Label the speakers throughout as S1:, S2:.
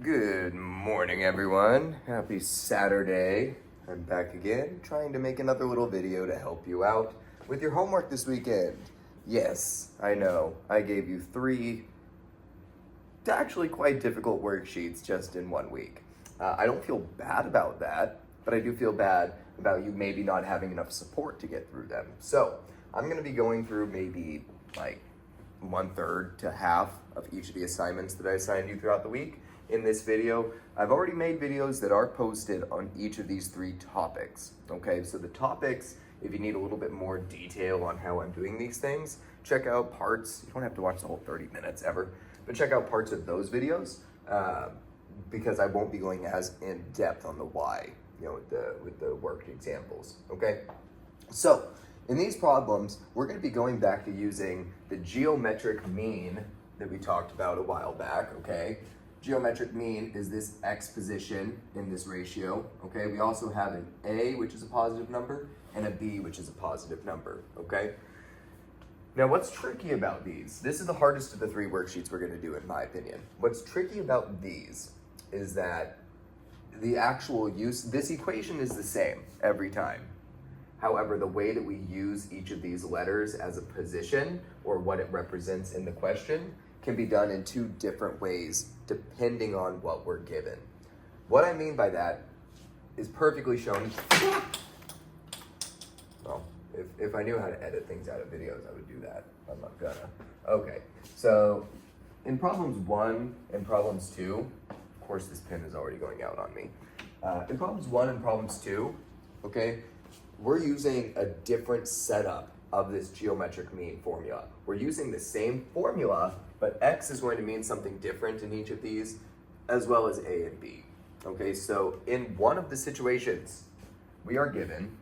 S1: Good morning, everyone. Happy Saturday. I'm back again, trying to make another little video to help you out with your homework this weekend. Yes, I know, I gave you three actually quite difficult worksheets just in 1 week. I don't feel bad about that, but I do feel bad about you maybe not having enough support to get through them. So I'm gonna be going through maybe like 1/3 to half of each of the assignments that I assigned you throughout the week in this video. I've already made videos that are posted on each of these three topics, okay? So the topics, if you need a little bit more detail on how I'm doing these things, check out parts. You don't have to watch the whole 30 minutes ever, but check out parts of those videos because I won't be going as in depth on the why, with the worked examples, okay? So in these problems, we're going to be going back to using the geometric mean that we talked about a while back, okay? Geometric mean is this x position in this ratio, okay? We also have an a, which is a positive number, and a b, which is a positive number, okay? Now, what's tricky about these? This is the hardest of the three worksheets we're going to do, in my opinion. What's tricky about these is that the actual use, this equation is the same every time. However, the way that we use each of these letters as a position or what it represents in the question can be done in two different ways depending on what we're given. What I mean by that is perfectly shown. Well, if I knew how to edit things out of videos, I would do that. I'm not gonna. Okay, so in problems 1 and problems 2, of course this pen is already going out on me. In problems 1 and problems 2, okay, we're using a different setup of this geometric mean formula. We're using the same formula, but x is going to mean something different in each of these, as well as a and b. Okay, so in one of the situations, we are given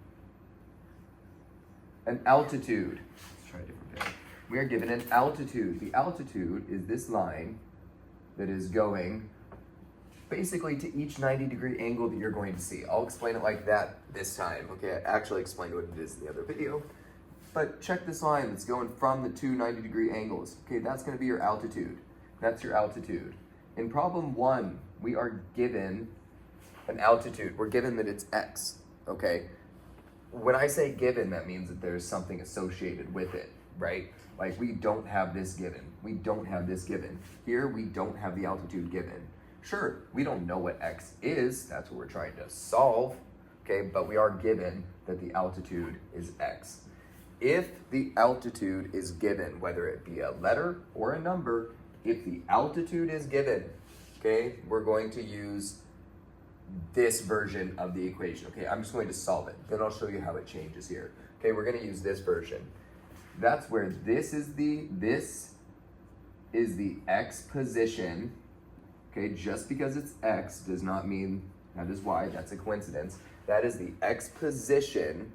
S1: an altitude. Let's try a different pen. We are given an altitude. The altitude is this line that is going basically to each 90-degree angle that you're going to see. I'll explain it like that this time. Okay, I actually explained what it is in the other video. But check this line that's going from the two 90-degree angles. Okay, that's going to be your altitude. That's your altitude. In problem 1, we are given an altitude. We're given that it's x, okay? When I say given, that means that there's something associated with it, right? Like we don't have this given. We don't have this given. Here, we don't have the altitude given. Sure, we don't know what x is. That's what we're trying to solve, okay? But we are given that the altitude is x. If the altitude is given, whether it be a letter or a number, if the altitude is given, okay, we're going to use this version of the equation. Okay, I'm just going to solve it. Then I'll show you how it changes here. Okay, we're going to use this version. That's where this is the x position. Okay, just because it's x does not mean that is y. That's a coincidence. That is the x position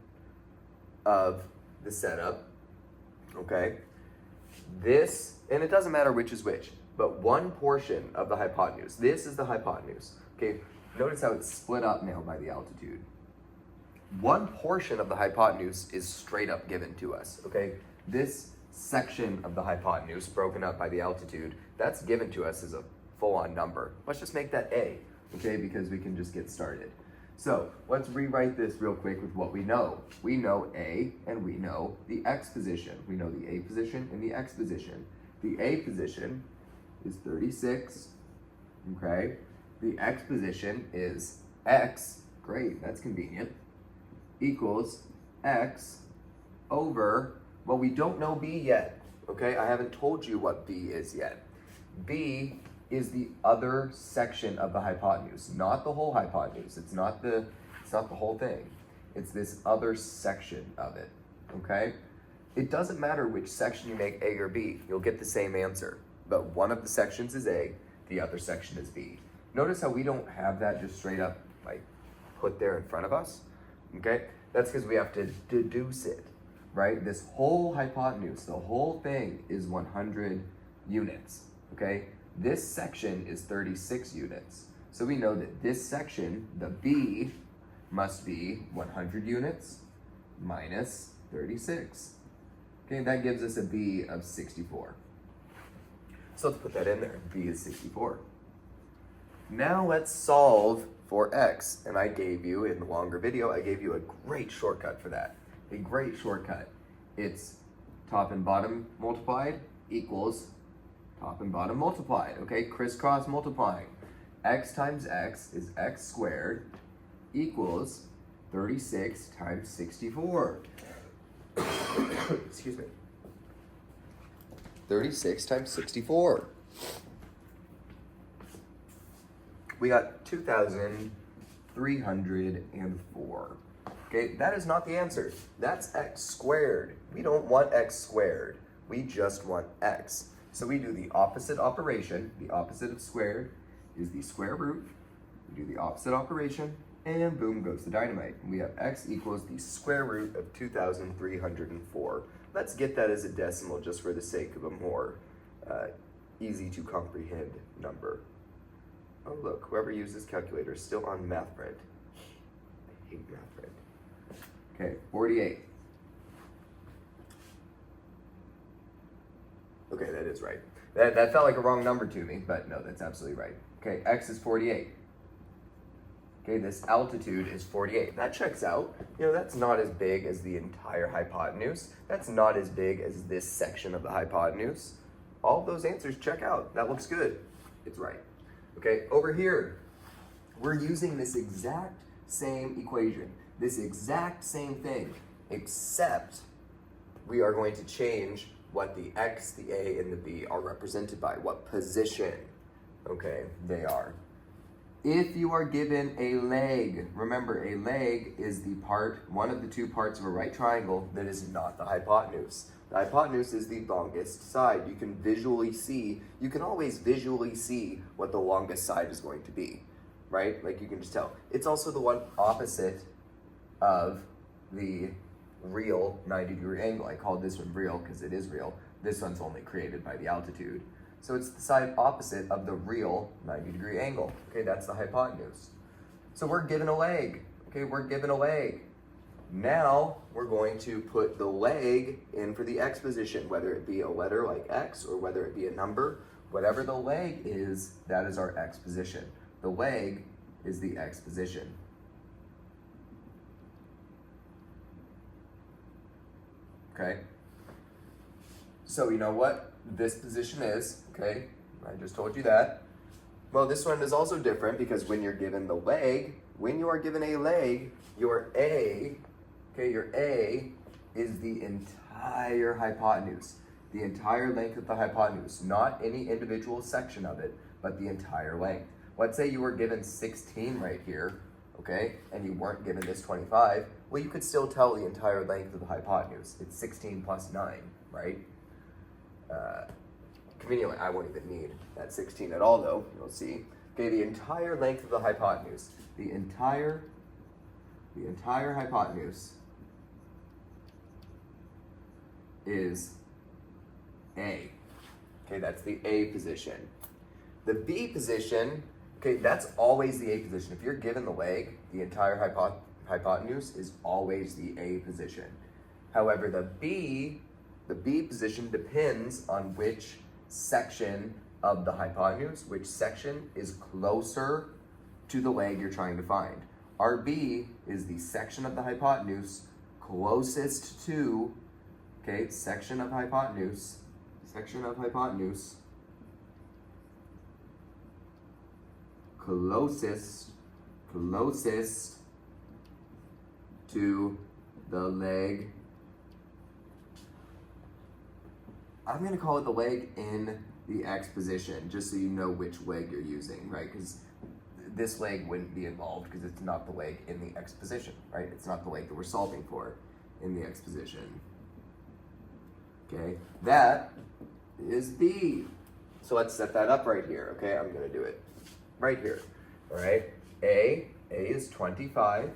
S1: of the setup, okay? This, and it doesn't matter which is which, but one portion of the hypotenuse. This is the hypotenuse, okay? Notice how it's split up now by the altitude. One portion of the hypotenuse is straight up given to us, okay? This section of the hypotenuse broken up by the altitude, that's given to us as a full-on number. Let's just make that a, okay? Because we can just get started. So let's rewrite this real quick with what we know. We know a and we know the x position. We know the a position and the x position. The a position is 36, okay? The x position is x, great, that's convenient, equals x over, well, we don't know b yet, okay? I haven't told you what b is yet. B is the other section of the hypotenuse, not the whole hypotenuse. It's not the whole thing. It's this other section of it, okay? It doesn't matter which section you make A or B, you'll get the same answer. But one of the sections is A, the other section is B. Notice how we don't have that just straight up like put there in front of us, okay? That's because we have to deduce it, right? This whole hypotenuse, the whole thing is 100 units, okay? This section is 36 units. So we know that this section, the B, must be 100 units minus 36. Okay, that gives us a B of 64. So let's put that in there. B is 64. Now let's solve for x. And I gave you, in the longer video, I gave you a great shortcut for that. A great shortcut. It's top and bottom multiplied equals top and bottom multiplied, okay? Crisscross multiplying. X times x is x squared equals 36 times 64. Excuse me. 36 times 64. We got 2,304. Okay, that is not the answer. That's x squared. We don't want x squared. We just want x. So we do the opposite operation. The opposite of squared is the square root. We do the opposite operation, and boom goes the dynamite. We have x equals the square root of 2,304. Let's get that as a decimal just for the sake of a more easy to comprehend number. Oh look, whoever uses calculator is still on math friend. I hate math friend. Okay, 48. Okay, that is right. That felt like a wrong number to me, but no, that's absolutely right. Okay, x is 48. Okay, this altitude is 48. That checks out. You know, that's not as big as the entire hypotenuse. That's not as big as this section of the hypotenuse. All of those answers check out. That looks good. It's right. Okay, over here, we're using this exact same equation, this exact same thing, except we are going to change what the x, the a, and the b are represented by, what position, okay, they are. If you are given a leg, remember a leg is the part, one of the two parts of a right triangle that is not the hypotenuse. The hypotenuse is the longest side. You can visually see, you can always visually see what the longest side is going to be, right? Like you can just tell. It's also the one opposite of the real 90-degree angle. I called this one real because it is real. This one's only created by the altitude. So it's the side opposite of the real 90-degree angle. Okay, that's the hypotenuse. So we're given a leg. Okay, we're given a leg. Now we're going to put the leg in for the x position, whether it be a letter like x or whether it be a number. Whatever the leg is, that is our x position. The leg is the x position. Okay? So you know what this position is, okay? I just told you that. Well, this one is also different because when you're given the leg, when you are given a leg, your a, okay, your a is the entire hypotenuse, the entire length of the hypotenuse, not any individual section of it, but the entire length. Let's say you were given 16 right here, okay, and you weren't given this 25, well, you could still tell the entire length of the hypotenuse. It's 16 plus 9, right? Conveniently, I won't even need that 16 at all, though. You'll see. Okay, the entire length of the hypotenuse, the entire hypotenuse is A. Okay, that's the A position. The B position, okay, that's always the A position. If you're given the leg, the entire hypotenuse is always the A position. However, the B position depends on which section of the hypotenuse, which section is closer to the leg you're trying to find. Our B is the section of the hypotenuse closest to, okay, section of hypotenuse, closest to the leg. I'm going to call it the leg in the X position, just so you know which leg you're using, right? Because this leg wouldn't be involved because it's not the leg in the X position, right? It's not the leg that we're solving for in the X position. Okay, that is B. So let's set that up right here, okay? I'm going to do it right here, all right? A is 25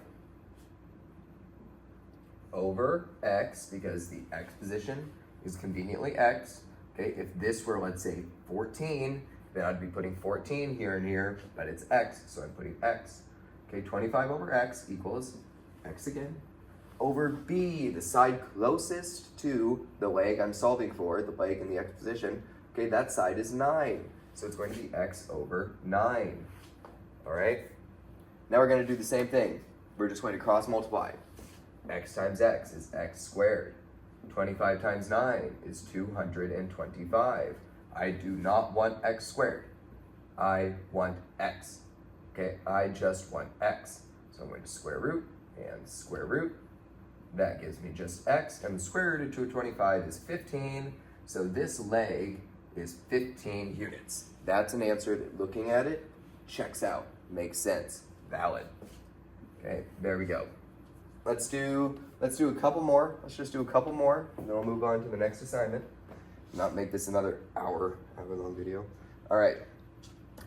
S1: over X, because the X position is conveniently X. Okay, if this were, let's say, 14, then I'd be putting 14 here and here, but it's X, so I'm putting X. Okay, 25 over X equals X again, over B, the side closest to the leg I'm solving for, the leg in the X position. Okay, that side is 9, so it's going to be X over 9. all right? Now we're gonna do the same thing. We're just going to cross multiply. X times x is x squared. 25 times 9 is 225. I do not want x squared. I want x. Okay, I just want x. So I'm going to square root and square root. That gives me just x, and the square root of 225 is 15. So this leg is 15 units. That's an answer that, looking at it, checks out, makes sense, valid. Okay, there we go. Let's do a couple more. Let's just do a couple more, and then we'll move on to the next assignment. Not make this another hour-long video. All right.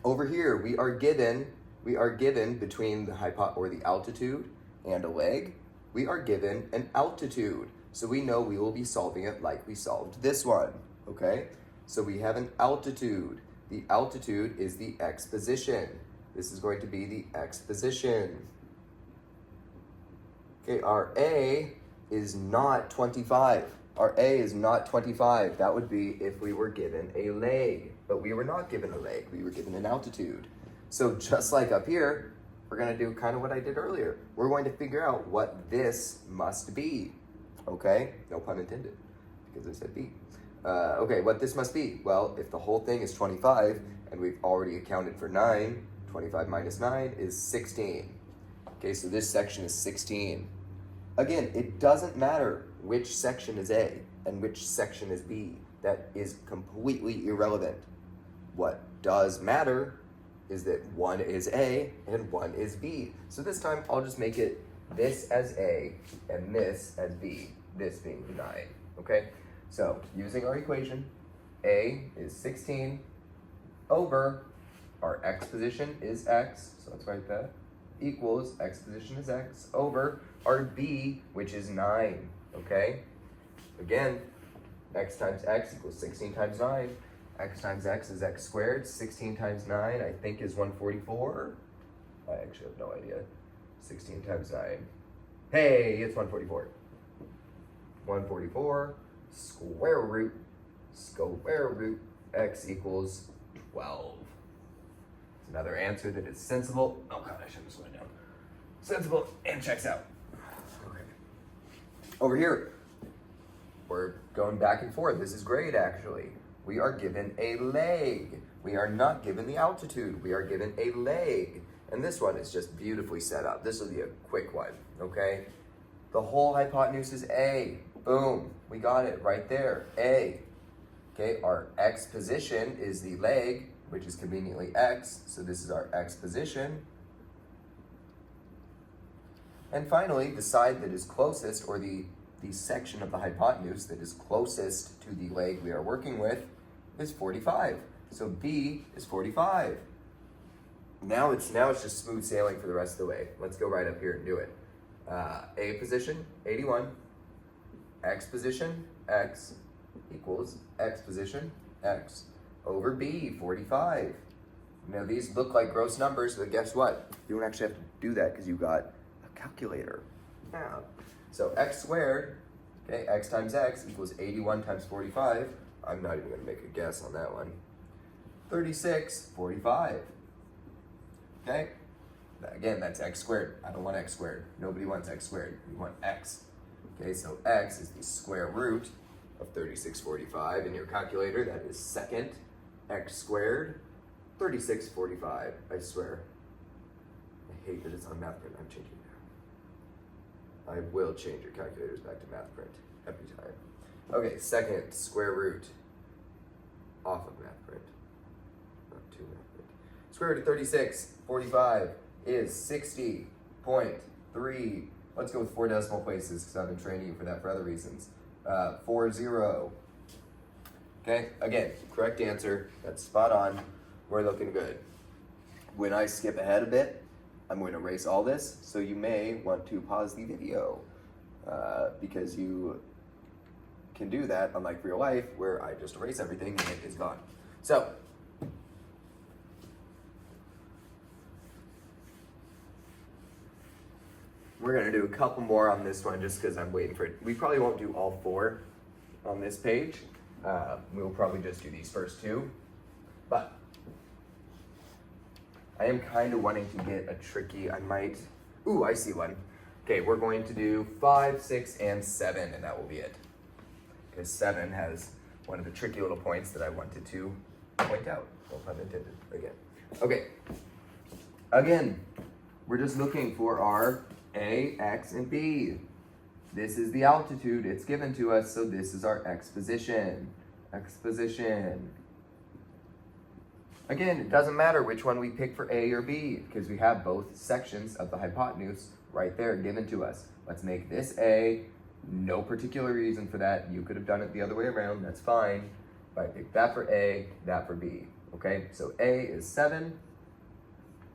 S1: Over here, we are given between the altitude and a leg, we are given an altitude. So we know we will be solving it like we solved this one, okay? So we have an altitude. The altitude is the x position. This is going to be the x position. Okay, our A is not 25. Our A is not 25. That would be if we were given a leg, but we were not given a leg. We were given an altitude. So just like up here, we're gonna do kind of what I did earlier. We're going to figure out what this must be, okay? No pun intended, because I said B. Okay, what this must be? Well, if the whole thing is 25, and we've already accounted for 9, 25 minus 9 is 16. Okay, so this section is 16. Again, it doesn't matter which section is A and which section is B. That is completely irrelevant. What does matter is that one is A and one is B. So this time I'll just make it this as A and this as B, this being 9, okay? So using our equation, A is 16 over our x position is x, so let's write that, equals x position is x over our B, which is 9, okay? Again, x times x equals 16 times 9. X times x is x squared. 16 times 9, I think, is 144. I actually have no idea. 16 times 9. Hey, it's 144. 144 square root x equals 12. It's another answer that is sensible. Oh god, I shouldn't slow it down. Sensible and checks out. Okay. Over here, we're going back and forth. This is great, actually. We are given a leg. We are not given the altitude. We are given a leg. And this one is just beautifully set up. This will be a quick one, okay? The whole hypotenuse is A. Boom. We got it right there. A. Okay, our x position is the leg, which is conveniently x. So this is our x position. And finally, the side that is closest, or the section of the hypotenuse that is closest to the leg we are working with, is 45. So B is 45. Now it's just smooth sailing for the rest of the way. Let's go right up here and do it. A position, 81. X position, x, equals x position, x, over B, 45. Now these look like gross numbers, but guess what? You don't actually have to do that because you got a calculator. Yeah. So x squared, okay, x times x equals 81 times 45. I'm not even gonna make a guess on that one. 36, 45. Okay? Again, that's x squared. I don't want x squared. Nobody wants x squared. We want x. Okay, so x is the square root of 3645. In your calculator, that is second x squared, 3645. I swear. I hate that it's on math print. I'm changing it now. I will change your calculators back to math print every time. Okay, second square root off of math print. Not to math print. Square root of 3645 is 60.3. Let's go with 4 decimal places because I've been training you for that for other reasons. 40. Okay, again, correct answer. That's spot on. We're looking good. When I skip ahead a bit, I'm going to erase all this, so you may want to pause the video because you can do that, unlike real life, where I just erase everything and it is gone. So, we're gonna do a couple more on this one just because I'm waiting for it. We probably won't do all 4 on this page. We'll probably just do these first 2. But I am kind of wanting to get a tricky, ooh, I see one. Okay, we're going to do 5, 6, and 7, and that will be it. Because 7 has one of the tricky little points that I wanted to point out. No pun intended, again. Okay, again, we're just looking for our A, X, and B. This is the altitude, it's given to us, so this is our X position. X position. Again, it doesn't matter which one we pick for A or B, because we have both sections of the hypotenuse right there given to us. Let's make this A. No particular reason for that. You could have done it the other way around, that's fine. But I picked that for A, that for B. Okay, so A is 7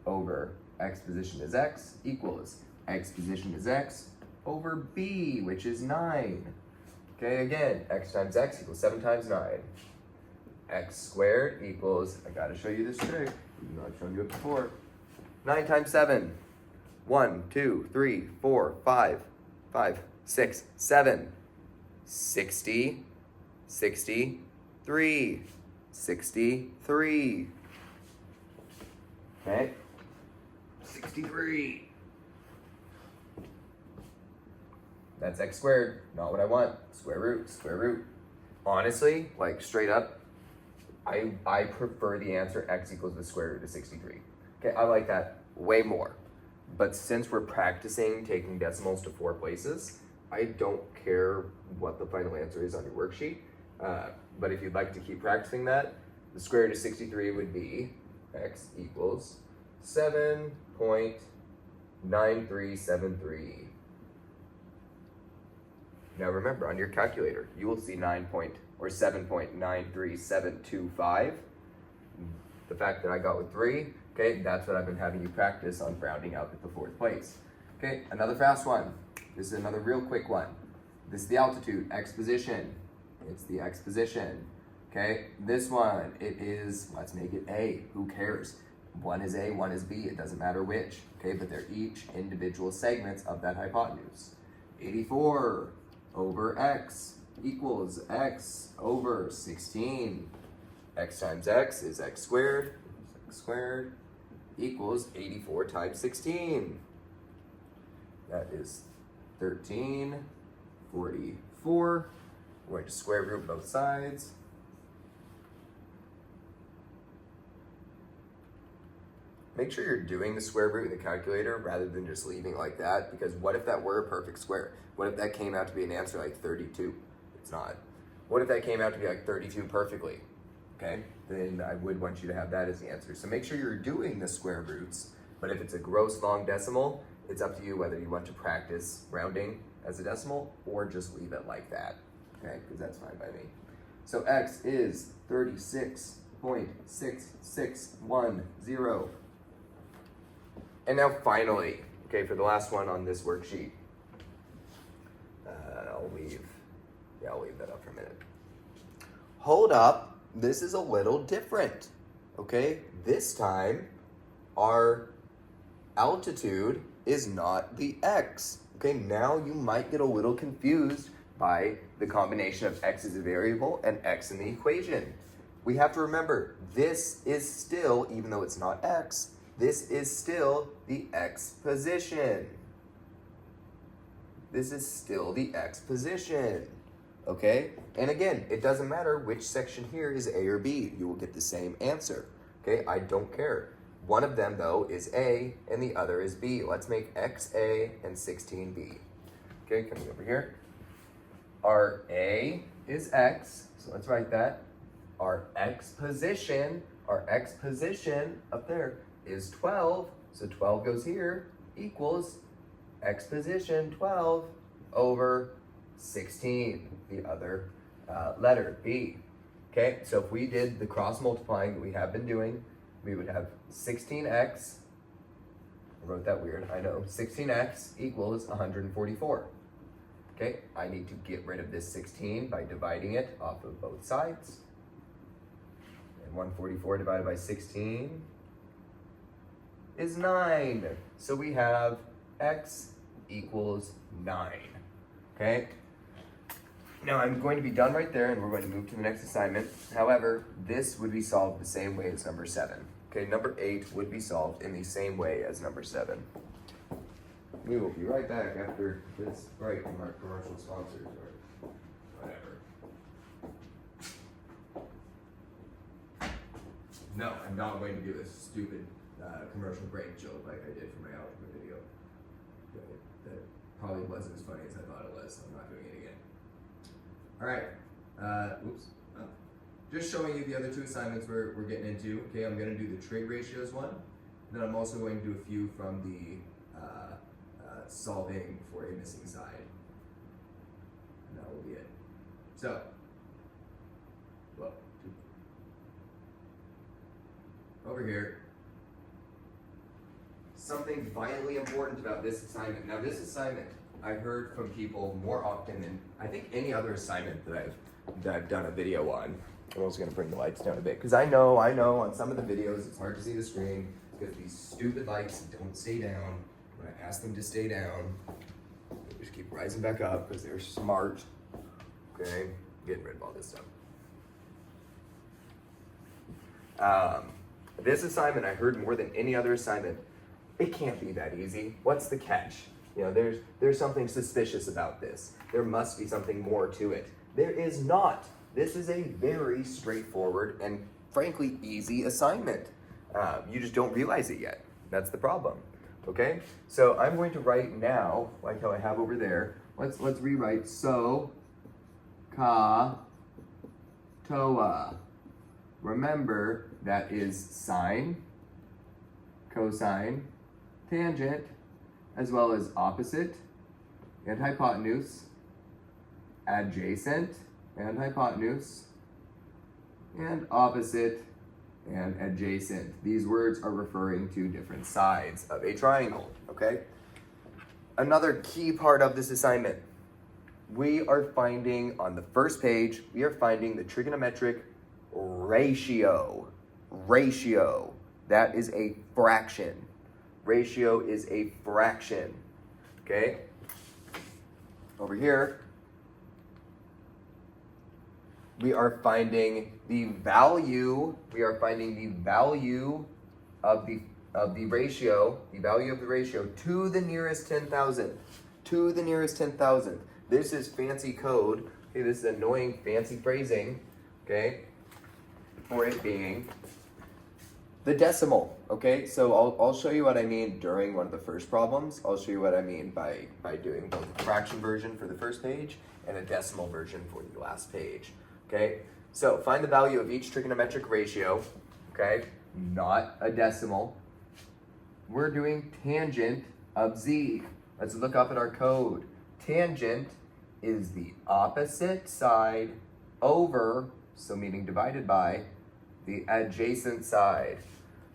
S1: over X position is X equals X position is X over B, which is 9. Okay, again, X times X equals 7 times 9. X squared equals, I gotta show you this trick, even though I've shown you it before. 9 times 7. 1, 2, 3, 4, 5, 5, 6, 7. 60, 63, 63. Okay, 63. That's X squared, not what I want. Square root, square root. Honestly, like straight up, I prefer the answer X equals the square root of 63. Okay, I like that way more. But since we're practicing taking decimals to 4 places, I don't care what the final answer is on your worksheet. But if you'd like to keep practicing that, the square root of 63 would be X equals 7.9373. Now remember, on your calculator, you will see 7.93725. The fact that I got with 3, okay, that's what I've been having you practice on rounding out at the 4th place. Okay, another fast one. This is another real quick one. This is the altitude, X position. It's the X position. Okay, this one, it is, let's make it A. Who cares? One is A, one is B, it doesn't matter which. Okay, but they're each individual segments of that hypotenuse. 84 over X equals X over 16. X times X is X squared. X squared equals 84 times 16. That is 1344. We're going to square root both sides. Make sure you're doing the square root in the calculator rather than just leaving it like that, because what if that were a perfect square? What if that came out to be an answer like 32? It's not. What if that came out to be like 32 perfectly? Okay, then I would want you to have that as the answer. So make sure you're doing the square roots, but if it's a gross long decimal, it's up to you whether you want to practice rounding as a decimal or just leave it like that, okay, because that's fine by me. So X is 36.6610. And now finally, okay, for the last one on this worksheet, I'll leave that up for a minute. Hold up, this is a little different, okay? This time, our altitude is not the X, okay? Now you might get a little confused by the combination of X as a variable and X in the equation. We have to remember, this is still, even though it's not X, this is still the X position. This is still the X position, okay? And again, it doesn't matter which section here is A or B. You will get the same answer, okay? I don't care. One of them, though, is A, and the other is B. Let's make XA and 16B. Okay, coming over here. Our A is X, so let's write that. Our X position up there is 12, so 12 goes here, equals X position 12 over 16, the other letter, B. Okay, so if we did the cross multiplying that we have been doing, we would have 16x, I wrote that weird, I know, 16x equals 144. Okay, I need to get rid of this 16 by dividing it off of both sides. And 144 divided by 16 is 9. So we have x equals 9, okay? Now I'm going to be done right there and we're going to move to the next assignment. However, this would be solved the same way as number 7. Okay, number 8 would be solved in the same way as number 7. We will be right back after this break from our commercial sponsors or whatever. No, I'm not going to do this stupid commercial break joke like I did for my algebra video. That probably wasn't as funny as I thought it was, so I'm not doing it again. Alright, oops. Just showing you the other 2 assignments we're getting into. Okay, I'm going to do the trig ratios one. Then I'm also going to do a few from the solving for a missing side. And that will be it. So, well, over here, something vitally important about this assignment. Now this assignment, I've heard from people more often than I think any other assignment that I've done a video on. I'm also going to bring the lights down a bit because I know on some of the videos it's hard to see the screen because these stupid lights don't stay down. When I ask them to stay down, they just keep rising back up because they're smart. Okay, getting rid of all this stuff. This assignment I heard more than any other assignment. It can't be that easy. What's the catch? You know, there's something suspicious about this. There must be something more to it. There is not. This is a very straightforward and frankly easy assignment. You just don't realize it yet. That's the problem. Okay? So I'm going to write now, like how I have over there. Let's rewrite so, ka, toa. Remember that is sine, cosine, tangent, as well as opposite and hypotenuse, adjacent and hypotenuse, and opposite and adjacent. These words are referring to different sides of a triangle, okay? Another key part of this assignment, we are finding on the first page, we are finding the trigonometric ratio. Ratio, that is a fraction. Ratio is a fraction, okay? Over here, we are finding the value, of the ratio, to the nearest 10,000. To the nearest 10,000. This is fancy code. Okay, this is annoying fancy phrasing, okay, for it being the decimal, okay? So I'll show you what I mean during one of the first problems. I'll show you what I mean by doing both a fraction version for the first page and a decimal version for the last page. Okay, so find the value of each trigonometric ratio, okay, not a decimal. We're doing tangent of z. Let's look up at our code. Tangent is the opposite side over, so meaning divided by, the adjacent side.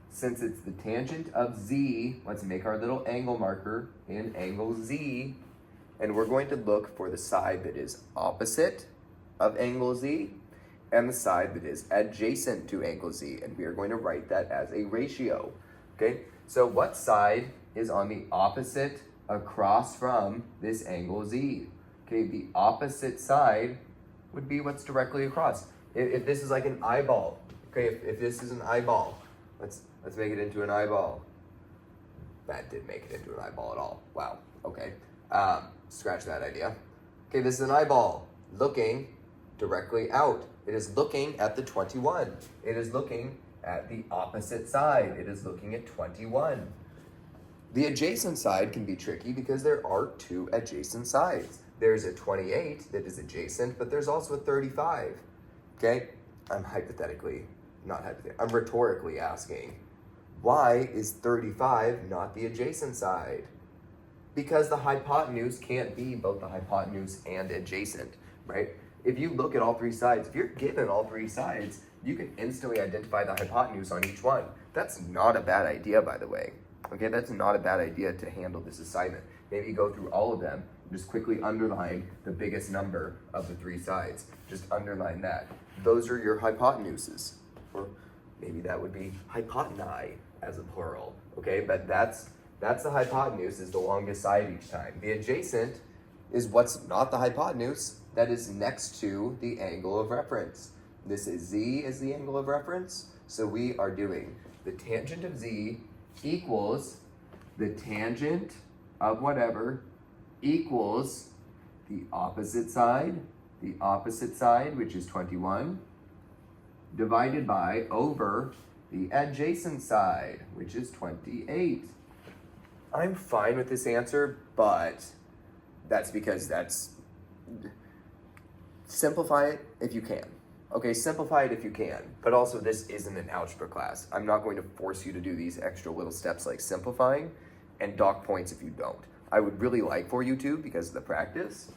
S1: Since it's the tangent of z, let's make our little angle marker in angle z, and we're going to look for the side that is opposite of angle z and the side that is adjacent to angle z, and we are going to write that as a ratio. Okay, so what side is on the opposite across from this angle z? Okay, the opposite side would be what's directly across. If this is like an eyeball, okay, if this is an eyeball, let's make it into an eyeball. That didn't make it into an eyeball at all. Wow, okay, scratch that idea. Okay, this is an eyeball looking directly out. It is looking at the 21. It is looking at the opposite side. It is looking at 21. The adjacent side can be tricky because there are 2 adjacent sides. There's a 28 that is adjacent, but there's also a 35. Okay? I'm rhetorically asking, why is 35 not the adjacent side? Because the hypotenuse can't be both the hypotenuse and adjacent, right? If you look at all 3 sides, if you're given all 3 sides, you can instantly identify the hypotenuse on each one. That's not a bad idea, by the way. Okay, that's not a bad idea to handle this assignment. Maybe go through all of them, just quickly underline the biggest number of the 3 sides. Just underline that. Those are your hypotenuses. Or maybe that would be hypotenusae as a plural. Okay, but that's the hypotenuse, is the longest side each time. The adjacent is what's not the hypotenuse, that is next to the angle of reference. This is z is the angle of reference, so we are doing the tangent of z equals the tangent of whatever equals the opposite side, which is 21, divided by over the adjacent side, which is 28. I'm fine with this answer, but that's because simplify it if you can. Okay, simplify it if you can, but also this isn't an algebra class. I'm not going to force you to do these extra little steps like simplifying and dock points if you don't. I would really like for you to because of the practice,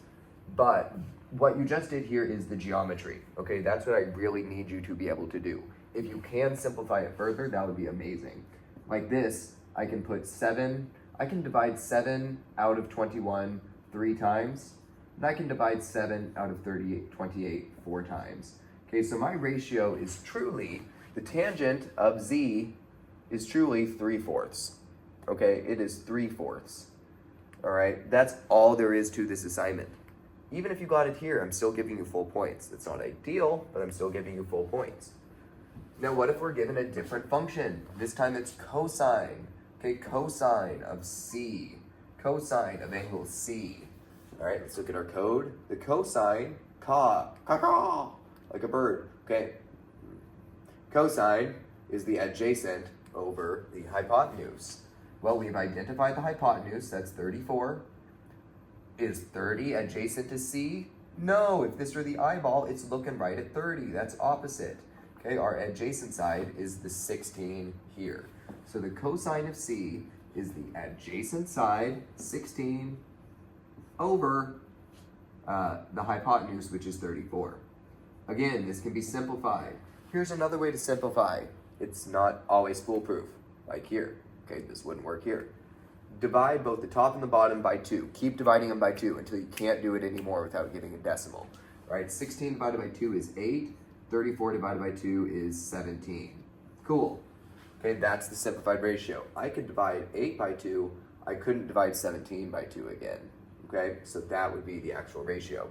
S1: but what you just did here is the geometry, okay? That's what I really need you to be able to do. If you can simplify it further, that would be amazing. Like this, I can divide 7 out of 21 3 times, and I can divide 7 out of 28 4 times. Okay, so my ratio is truly, the tangent of z is truly 3/4. Okay, it is 3/4. All right, that's all there is to this assignment. Even if you got it here, I'm still giving you full points. It's not ideal, but I'm still giving you full points. Now, what if we're given a different function? This time it's cosine. Okay, cosine of c, cosine of angle C. All right, let's look at our code. The cosine, caw, like a bird, okay? Cosine is the adjacent over the hypotenuse. Well, we've identified the hypotenuse, that's 34. Is 30 adjacent to C? No, if this were the eyeball, it's looking right at 30, that's opposite. Okay, our adjacent side is the 16 here. So the cosine of C is the adjacent side, 16, over the hypotenuse, which is 34. Again, this can be simplified. Here's another way to simplify. It's not always foolproof, like here. Okay, this wouldn't work here. Divide both the top and the bottom by 2. Keep dividing them by 2 until you can't do it anymore without giving a decimal. All right, 16 divided by 2 is 8. 34 divided by 2 is 17. Cool. Okay, that's the simplified ratio. I could divide 8 by 2. I couldn't divide 17 by 2 again. Okay, so that would be the actual ratio.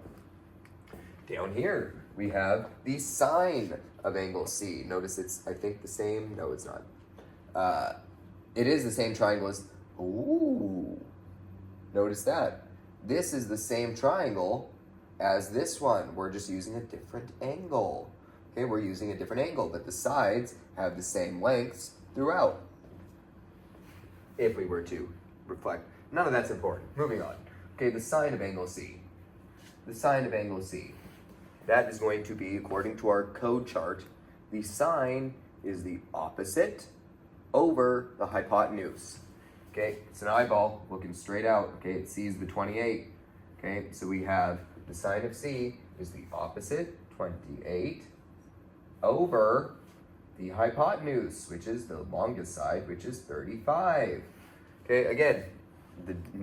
S1: Down here, we have the sine of angle C. Notice it's, I think, the same. No, it's not. It is the same triangle as, ooh, notice that. This is the same triangle as this one. We're just using a different angle. Okay, we're using a different angle, but the sides have the same lengths throughout. If we were to reflect. None of that's important. Moving on. Okay, the sine of angle C. The sine of angle C. That is going to be, according to our code chart, the sine is the opposite over the hypotenuse. Okay, it's an eyeball looking straight out. Okay, it sees the 28. Okay, so we have the sine of C is the opposite, 28, over the hypotenuse, which is the longest side, which is 35. Okay, again,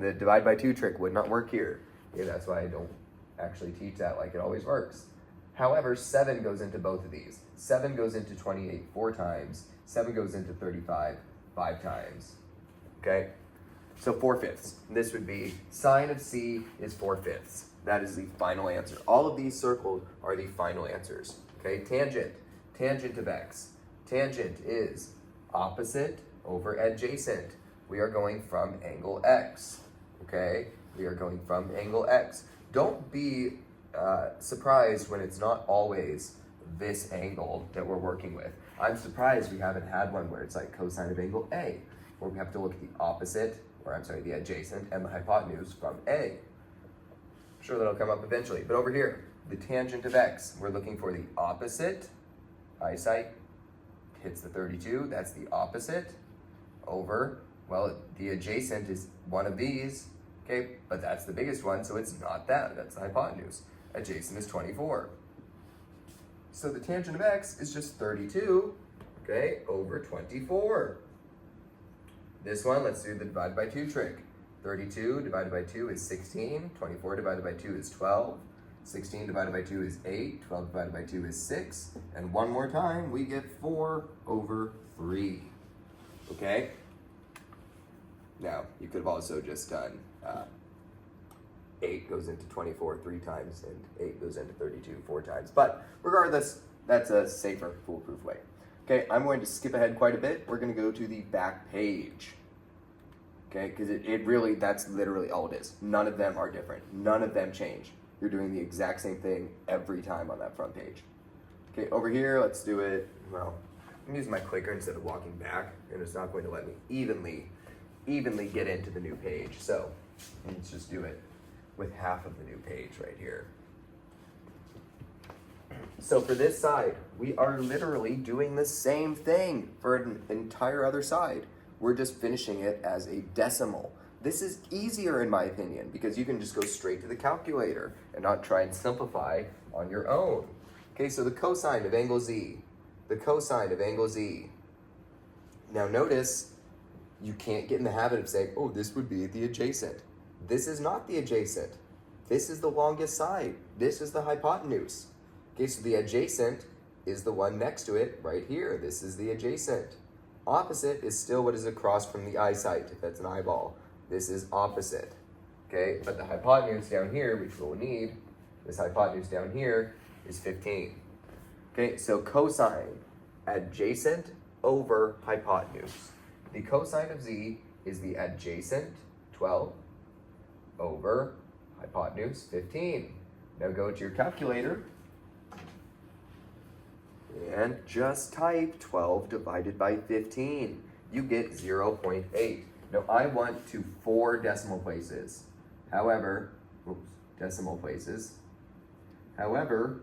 S1: the divide by 2 trick would not work here. Okay, that's why I don't actually teach that like it always works. However, 7 goes into both of these. 7 goes into 28 4 times. 7 goes into 35 5 times. Okay, so 4/5. This would be sine of C is 4/5. That is the final answer. All of these circled are the final answers. Okay, tangent of x. Tangent is opposite over adjacent. We are going from angle X. Okay, we are going from angle X. Don't be surprised when it's not always this angle that we're working with. I'm surprised we haven't had one where it's like cosine of angle A, where we have to look at the opposite, or I'm sorry, the adjacent and the hypotenuse from A. I'm sure that'll come up eventually. But over here, the tangent of X, we're looking for the opposite. Eyesight hits the 32, that's the opposite, over, well, the adjacent is one of these, okay, but that's the biggest one, so it's not that, that's the hypotenuse. Adjacent is 24. So the tangent of X is just 32, okay, over 24. This one, let's do the divide by 2 trick. 32 divided by 2 is 16, 24 divided by 2 is 12, 16 divided by 2 is 8, 12 divided by 2 is 6, and one more time, we get 4 over 3, okay? Now, you could have also just done 8 goes into 24 3 times, and 8 goes into 32 4 times, but regardless, that's a safer, foolproof way. Okay, I'm going to skip ahead quite a bit. We're going to go to the back page. Okay, because it really, that's literally all it is. None of them are different. None of them change. You're doing the exact same thing every time on that front page. Okay, over here, let's do it, well, I'm using my clicker instead of walking back, and it's not going to let me evenly get into the new page. So let's just do it with half of the new page right here. So for this side, we are literally doing the same thing for an entire other side. We're just finishing it as a decimal. This is easier in my opinion because you can just go straight to the calculator and not try and simplify on your own. Okay, so the cosine of angle Z, the cosine of angle Z. Now notice, you can't get in the habit of saying, oh, this would be the adjacent. This is not the adjacent. This is the longest side. This is the hypotenuse. Okay, so the adjacent is the one next to it right here. This is the adjacent. Opposite is still what is across from the eyesight, if that's an eyeball. This is opposite. Okay, but the hypotenuse down here, which we'll need, this hypotenuse down here is 15. Okay, so cosine adjacent over hypotenuse. The cosine of Z is the adjacent 12 over hypotenuse 15. Now go to your calculator and just type 12 divided by 15. You get 0.8. Now I want to 4 decimal places. However, However,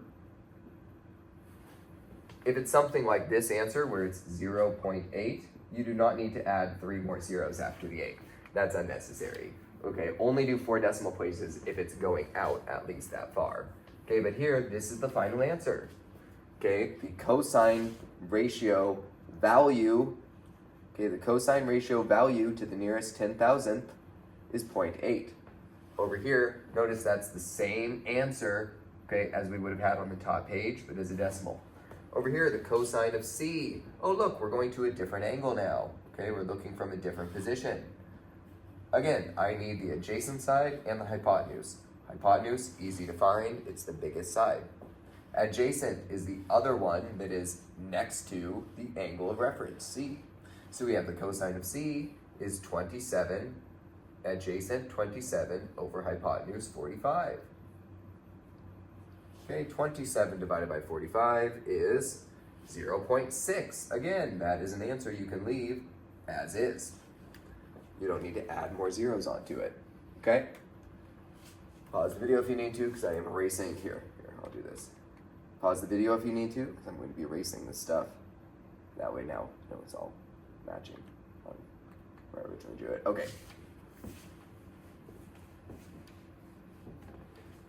S1: if it's something like this answer where it's 0.8, you do not need to add 3 more zeros after the 8. That's unnecessary. Okay, only do 4 decimal places if it's going out at least that far. Okay, but here, this is the final answer. Okay, the cosine ratio value, the cosine ratio value to the nearest 10,000th is 0.8. Over here, notice that's the same answer, okay, as we would have had on the top page, but as a decimal. Over here, the cosine of C. Oh, look, we're going to a different angle now. Okay, we're looking from a different position. Again, I need the adjacent side and the hypotenuse. Hypotenuse, easy to find, it's the biggest side. Adjacent is the other one that is next to the angle of reference, C. So we have the cosine of C is 27, adjacent 27 over hypotenuse 45. Okay, 27 divided by 45 is 0.6. Again, that is an answer you can leave as is. You don't need to add more zeros onto it, okay? Pause the video if you need to, because I am erasing here. Here, I'll do this. Pause the video if you need to, because I'm going to be erasing this stuff. That way now, it's all matching on where I originally drew it. Okay.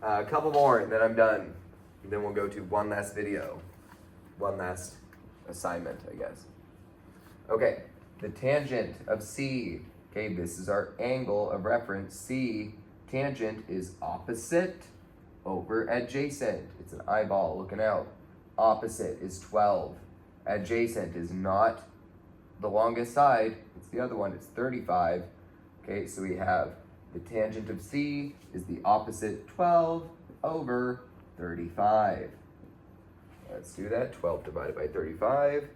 S1: A couple more, and then I'm done. And then we'll go to one last video. One last assignment, I guess. Okay, the tangent of C. Okay, this is our angle of reference. C, tangent is opposite over adjacent. It's an eyeball looking out. Opposite is 12. Adjacent is not the longest side. It's the other one. It's 35. Okay, so we have the tangent of C is the opposite 12 over 35. Let's do that. 12 divided by 35.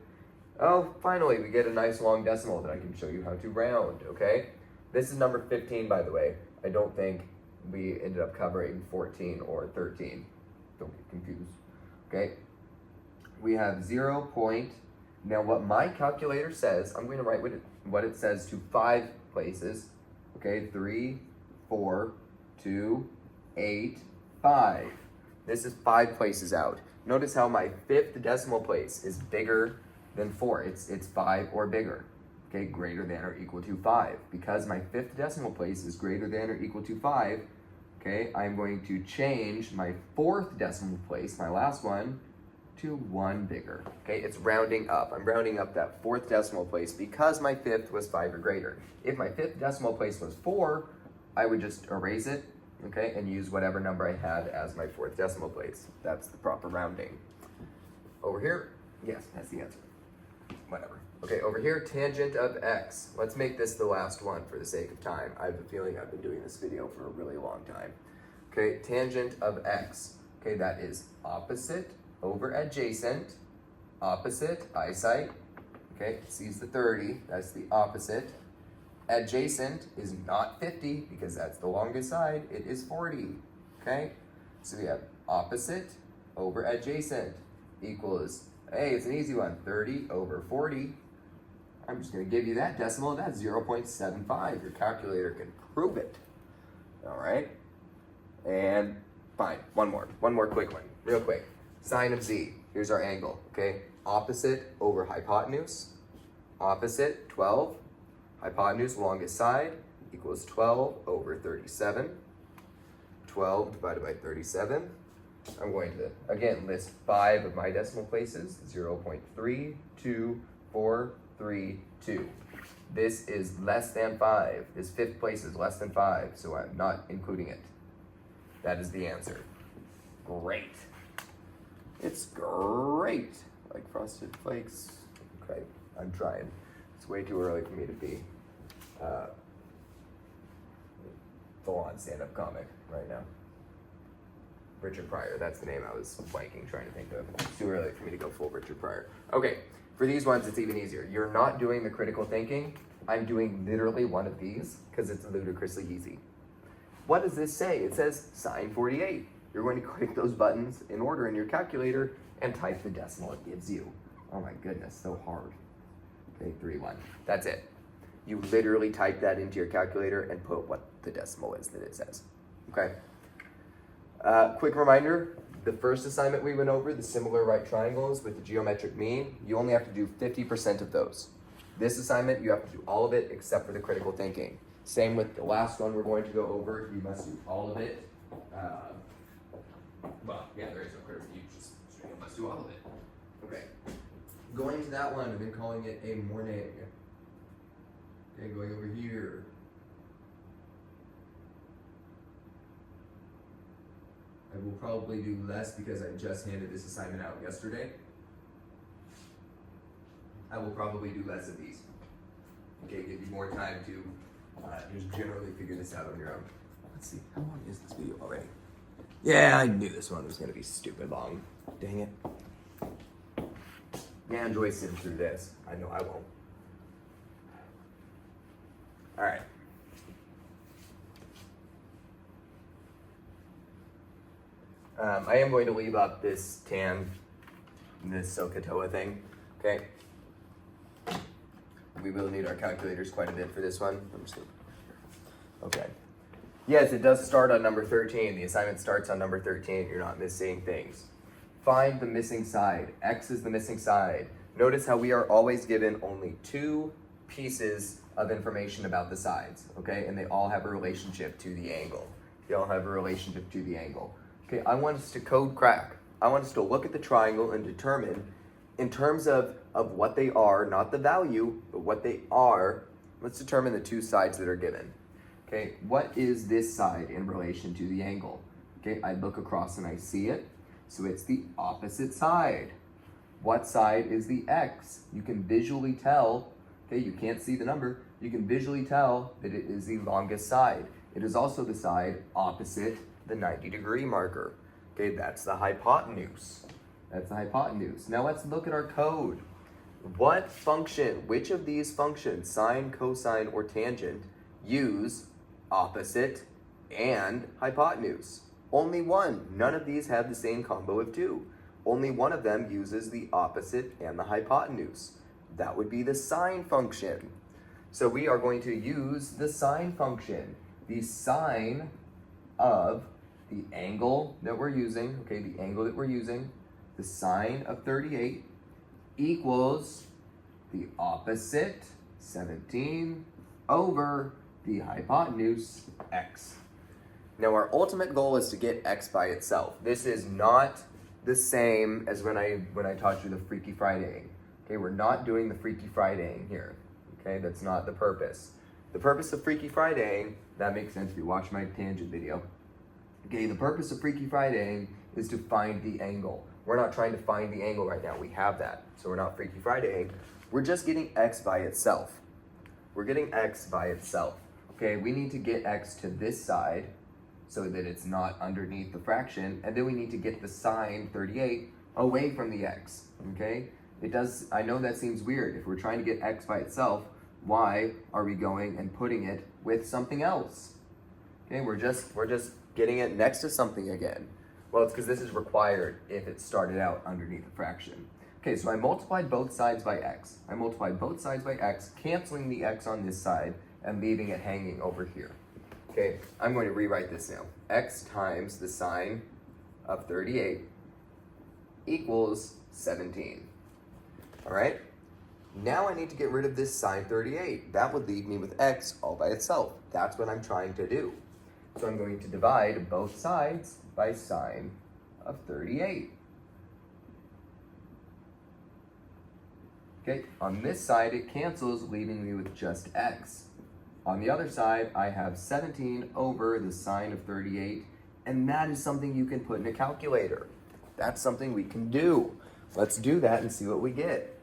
S1: Oh, finally, we get a nice long decimal that I can show you how to round, okay? This is number 15, by the way. I don't think we ended up covering 14 or 13. Don't get confused, okay? We have 0 point. Now, what my calculator says, I'm going to write what it says to 5 places, okay? 3, 4, 2, 8, 5. This is 5 places out. Notice how my 5th decimal place is bigger than 4. It's 5 or bigger, okay? Greater than or equal to 5. Because my 5th decimal place is greater than or equal to 5, okay, I'm going to change my 4th decimal place, my last one, to 1 bigger, okay? It's rounding up. I'm rounding up that 4th decimal place because my 5th was 5 or greater. If my 5th decimal place was 4, I would just erase it, okay, and use whatever number I had as my 4th decimal place. That's the proper rounding. Over here, yes, that's the answer. Whatever. Okay, over here, tangent of x. Let's make this the last one for the sake of time. I have a feeling I've been doing this video for a really long time. Okay, tangent of x. Okay, that is opposite over adjacent. opposite, eyesight, okay, sees the 30, that's the opposite. Adjacent is not 50 because that's the longest side, it is 40, okay? So we have opposite over adjacent equals, hey, it's an easy one, 30 over 40. I'm just gonna give you that decimal, that's 0.75. Your calculator can prove it, all right? And fine, one more quick one, real quick. Sine of z, here's our angle, okay? Opposite over hypotenuse, opposite, 12. Hypotenuse, longest side, equals 12 over 37. 12 divided by 37. I'm going to, again, list 5 of my decimal places, 0.32432. This is less than 5. This 5th place is less than 5, so I'm not including it. That is the answer. Great. It's great. Like Frosted Flakes. Okay, I'm trying. It's way too early for me to be full-on stand-up comic right now. Richard Pryor, that's the name I was blanking trying to think of. It's too early for me to go full Richard Pryor. Okay, for these ones, it's even easier. You're not doing the critical thinking. I'm doing literally one of these because it's ludicrously easy. What does this say? It says sine 48. You're going to click those buttons in order in your calculator and type the decimal it gives you. Oh my goodness, so hard. Okay, 3-1. That's it. You literally type that into your calculator and put what the decimal is that it says. Okay. Quick reminder, the first assignment we went over, the similar right triangles with the geometric mean, you only have to do 50% of those. This assignment, you have to do all of it except for the critical thinking. Same with the last one we're going to go over, you must do all of it. Well, yeah, there is no critical, you just must do all of it. Okay. Going to that one, I've been calling it a morning. Okay, going over here. I will probably do less because I just handed this assignment out yesterday. I will probably do less of these. Okay, give you more time to just generally figure this out on your own. Let's see, how long is this video already? Yeah, I knew this one was gonna be stupid long. Dang it. Yeah, enjoy sitting through this. I know I won't. All right. I am going to leave up this SOHCAHTOA thing, okay? We will need our calculators quite a bit for this one. I'm just gonna put it here. Okay. Yes, it does start on number 13. The assignment starts on number 13. You're not missing things. Find the missing side. X is the missing side. Notice how we are always given only 2 pieces of information about the sides, okay? And they all have a relationship to the angle. They all have a relationship to the angle. Okay, I want us to code crack. I want us to look at the triangle and determine, in terms of what they are, not the value, but what they are, let's determine the 2 sides that are given. Okay, what is this side in relation to the angle? Okay, I look across and I see it, so it's the opposite side. What side is the X? You can visually tell, okay, you can't see the number, you can visually tell that it is the longest side. It is also the side opposite the 90-degree marker. Okay, that's the hypotenuse. That's the hypotenuse. Now let's look at our code. What function, which of these functions, sine, cosine, or tangent, use opposite and hypotenuse? Only one. None of these have the same combo of 2. Only one of them uses the opposite and the hypotenuse. That would be the sine function. So we are going to use the sine function. The sine of the angle that we're using, okay, the angle that we're using, the sine of 38 equals the opposite, 17, over the hypotenuse, x. Now our ultimate goal is to get x by itself. This is not the same as when I taught you the Freaky Friday. Okay, we're not doing the Freaky Friday here. Okay, that's not the purpose. The purpose of Freaky Friday, that makes sense if you watch my tangent video. Okay, the purpose of Freaky Friday is to find the angle. We're not trying to find the angle right now. We have that. So we're not Freaky Friday. We're just getting x by itself. We're getting x by itself. Okay, we need to get x to this side so that it's not underneath the fraction. And then we need to get the sine 38 away from the x. Okay, I know that seems weird. If we're trying to get x by itself, why are we going and putting it with something else? Okay, we're just getting it next to something again. Well, it's because this is required if it started out underneath a fraction. Okay, so I multiplied both sides by x. I multiplied both sides by x, canceling the x on this side and leaving it hanging over here. Okay, I'm going to rewrite this now. X times the sine of 38 equals 17. All right? Now I need to get rid of this sine 38. That would leave me with x all by itself. That's what I'm trying to do. So I'm going to divide both sides by sine of 38. Okay, on this side it cancels, leaving me with just x. On the other side, I have 17 over the sine of 38, and that is something you can put in a calculator. That's something we can do. Let's do that and see what we get.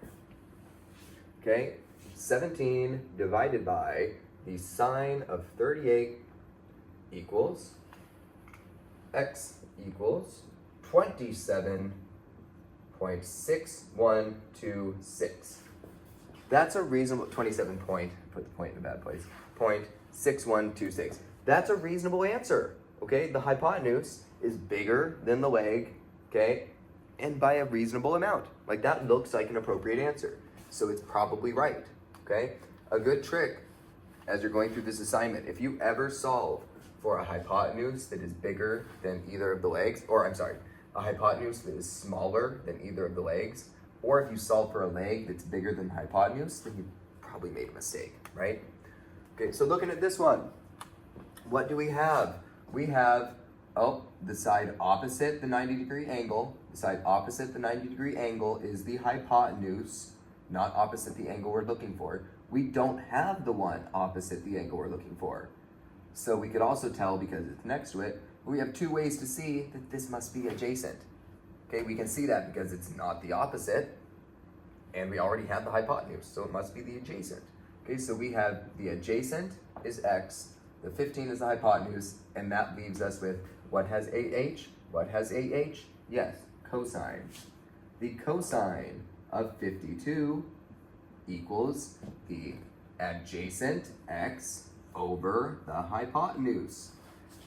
S1: Okay, 17 divided by the sine of 38 equals x equals 27.6126. That's a reasonable, 27 point, put the point in a bad place, 0.6126. That's a reasonable answer, okay? The hypotenuse is bigger than the leg, okay? And by a reasonable amount. Like that looks like an appropriate answer. So it's probably right, okay? A good trick as you're going through this assignment, if you ever solve for a hypotenuse that is bigger than either of the legs, or I'm sorry, a hypotenuse that is smaller than either of the legs, or if you solve for a leg that's bigger than the hypotenuse, then you probably made a mistake, right? Okay, so looking at this one, what do we have? We have, the side opposite the 90-degree angle. The side opposite the 90-degree angle is the hypotenuse, not opposite the angle we're looking for. We don't have the one opposite the angle we're looking for. So we could also tell, because it's next to it, we have two ways to see that this must be adjacent. Okay, we can see that because it's not the opposite, and we already have the hypotenuse, so it must be the adjacent. Okay, so we have the adjacent is x, the 15 is the hypotenuse, and that leaves us with what has AH? What has AH? Yes, cosine. The cosine of 52 equals the adjacent x over the hypotenuse.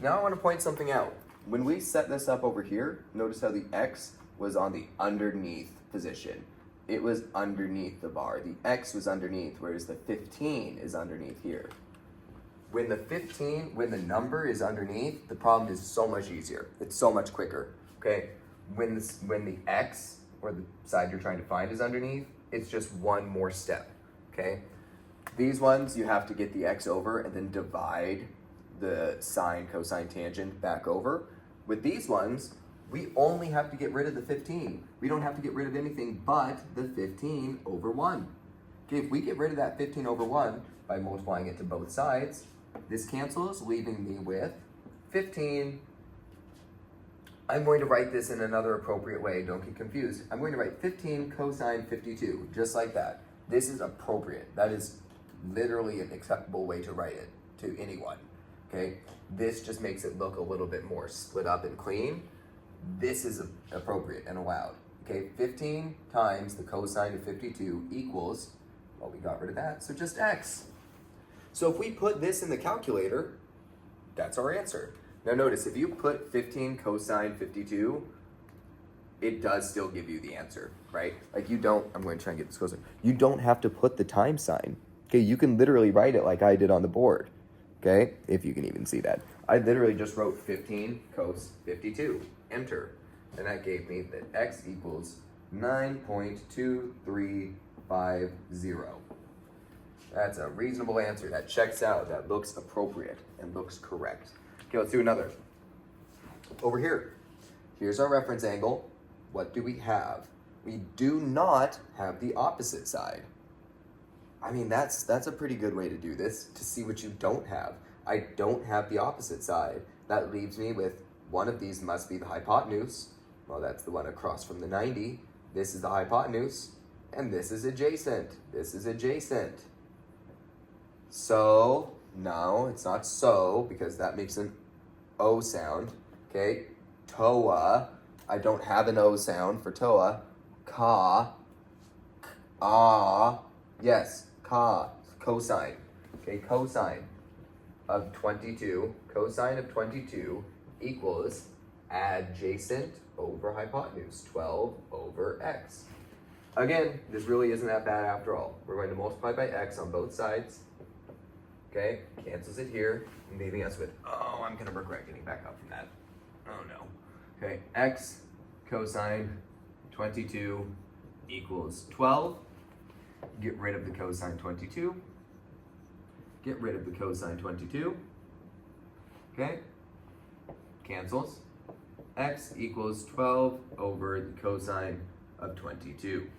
S1: Now I want to point something out. When we set this up over here, notice how the x was on the underneath position. It was underneath the bar. The x was underneath, whereas the 15 is underneath here. When the number is underneath, the problem is so much easier. It's so much quicker, okay? When the x, or the side you're trying to find, is underneath, it's just one more step, okay? These ones, you have to get the x over and then divide the sine, cosine, tangent back over. With these ones, we only have to get rid of the 15. We don't have to get rid of anything but the 15 over 1. Okay, if we get rid of that 15 over 1 by multiplying it to both sides, this cancels, leaving me with 15. I'm going to write this in another appropriate way, don't get confused. I'm going to write 15 cosine 52, just like that. This is appropriate. That is literally an acceptable way to write it to anyone, okay? This just makes it look a little bit more split up and clean. This is appropriate and allowed, okay? 15 times the cosine of 52 equals, well, we got rid of that, so just x. So if we put this in the calculator, that's our answer. Now notice, if you put 15 cosine 52, it does still give you the answer, right? Like you don't, I'm going to try and get this closer. You don't have to put the time sign. Okay, you can literally write it like I did on the board, okay? If you can even see that. I literally just wrote 15 cos 52, enter. And that gave me that x equals 9.2350. That's a reasonable answer. That checks out, that looks appropriate and looks correct. Okay, let's do another. Over here, here's our reference angle. What do we have? We do not have the opposite side. I mean, that's a pretty good way to do this, to see what you don't have. I don't have the opposite side. That leaves me with one of these must be the hypotenuse. Well, that's the one across from the 90. This is the hypotenuse, and this is adjacent. This is adjacent. So, no, it's not so, because that makes an O sound, okay? TOA, I don't have an O sound for TOA. Ka, yes, cosine. Okay, cosine of 22, cosine of 22 equals adjacent over hypotenuse, 12 over x. Again, this really isn't that bad after all. We're going to multiply by x on both sides. Okay, cancels it here, leaving us with, oh, I'm gonna regret getting back up from that. Oh no. Okay, x cosine 22 equals 12. Get rid of the cosine 22. Get rid of the cosine 22. Okay, cancels. X equals 12 over the cosine of 22.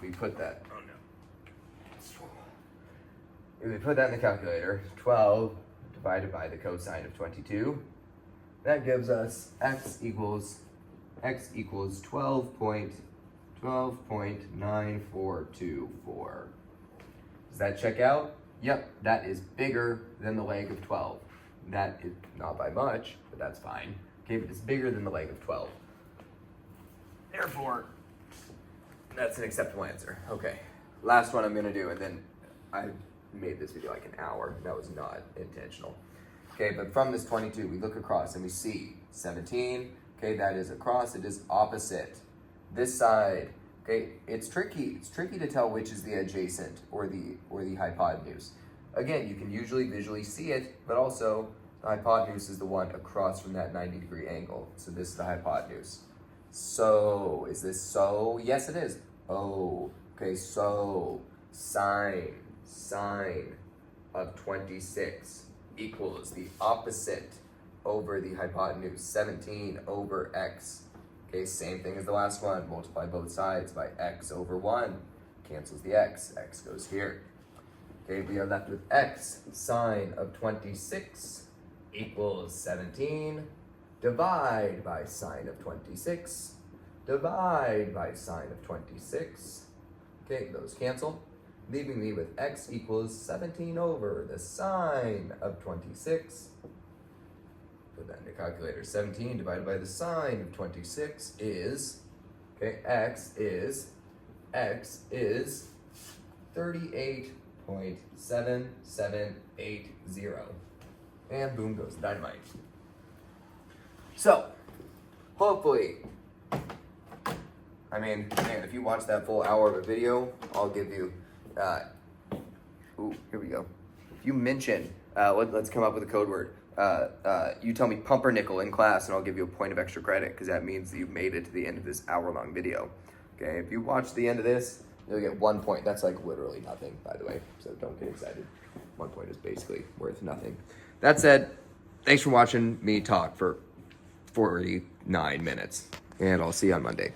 S1: We put that, oh no. If we put that in the calculator, 12 divided by the cosine of 22, that gives us x equals 12.9424. Does that check out? Yep, that is bigger than the leg of 12. That is not by much, but that's fine. Okay, but it's bigger than the leg of 12. Therefore, that's an acceptable answer. Okay, last one I'm gonna do, and then I made this video like an hour. That was not intentional. Okay, but from this 22, we look across and we see 17. Okay, that is across, it is opposite. This side, okay, it's tricky. It's tricky to tell which is the adjacent or the hypotenuse. Again, you can usually visually see it, but also the hypotenuse is the one across from that 90-degree angle. So this is the hypotenuse. So, is this so? Yes, it is. Oh, okay, so sine of 26 equals the opposite over the hypotenuse, 17 over x. Okay, same thing as the last one. Multiply both sides by x over 1. Cancels the x. X goes here. Okay, we are left with x sine of 26 equals 17. Divide by sine of 26. Divide by sine of 26. Okay, those cancel, leaving me with x equals 17 over the sine of 26. Put that in the calculator. 17 divided by the sine of 26 is, okay, x is 38.7780. And boom goes the dynamite. So, hopefully, I mean, man, if you watch that full hour of a video, I'll give you, here we go. If you mention, let's come up with a code word. You tell me pumpernickel in class and I'll give you a point of extra credit because that means that you've made it to the end of this hour-long video. Okay, if you watch the end of this, you'll get 1 point. That's like literally nothing, by the way, so don't get excited. 1 point is basically worth nothing. That said, thanks for watching me talk for 49 minutes, and I'll see you on Monday.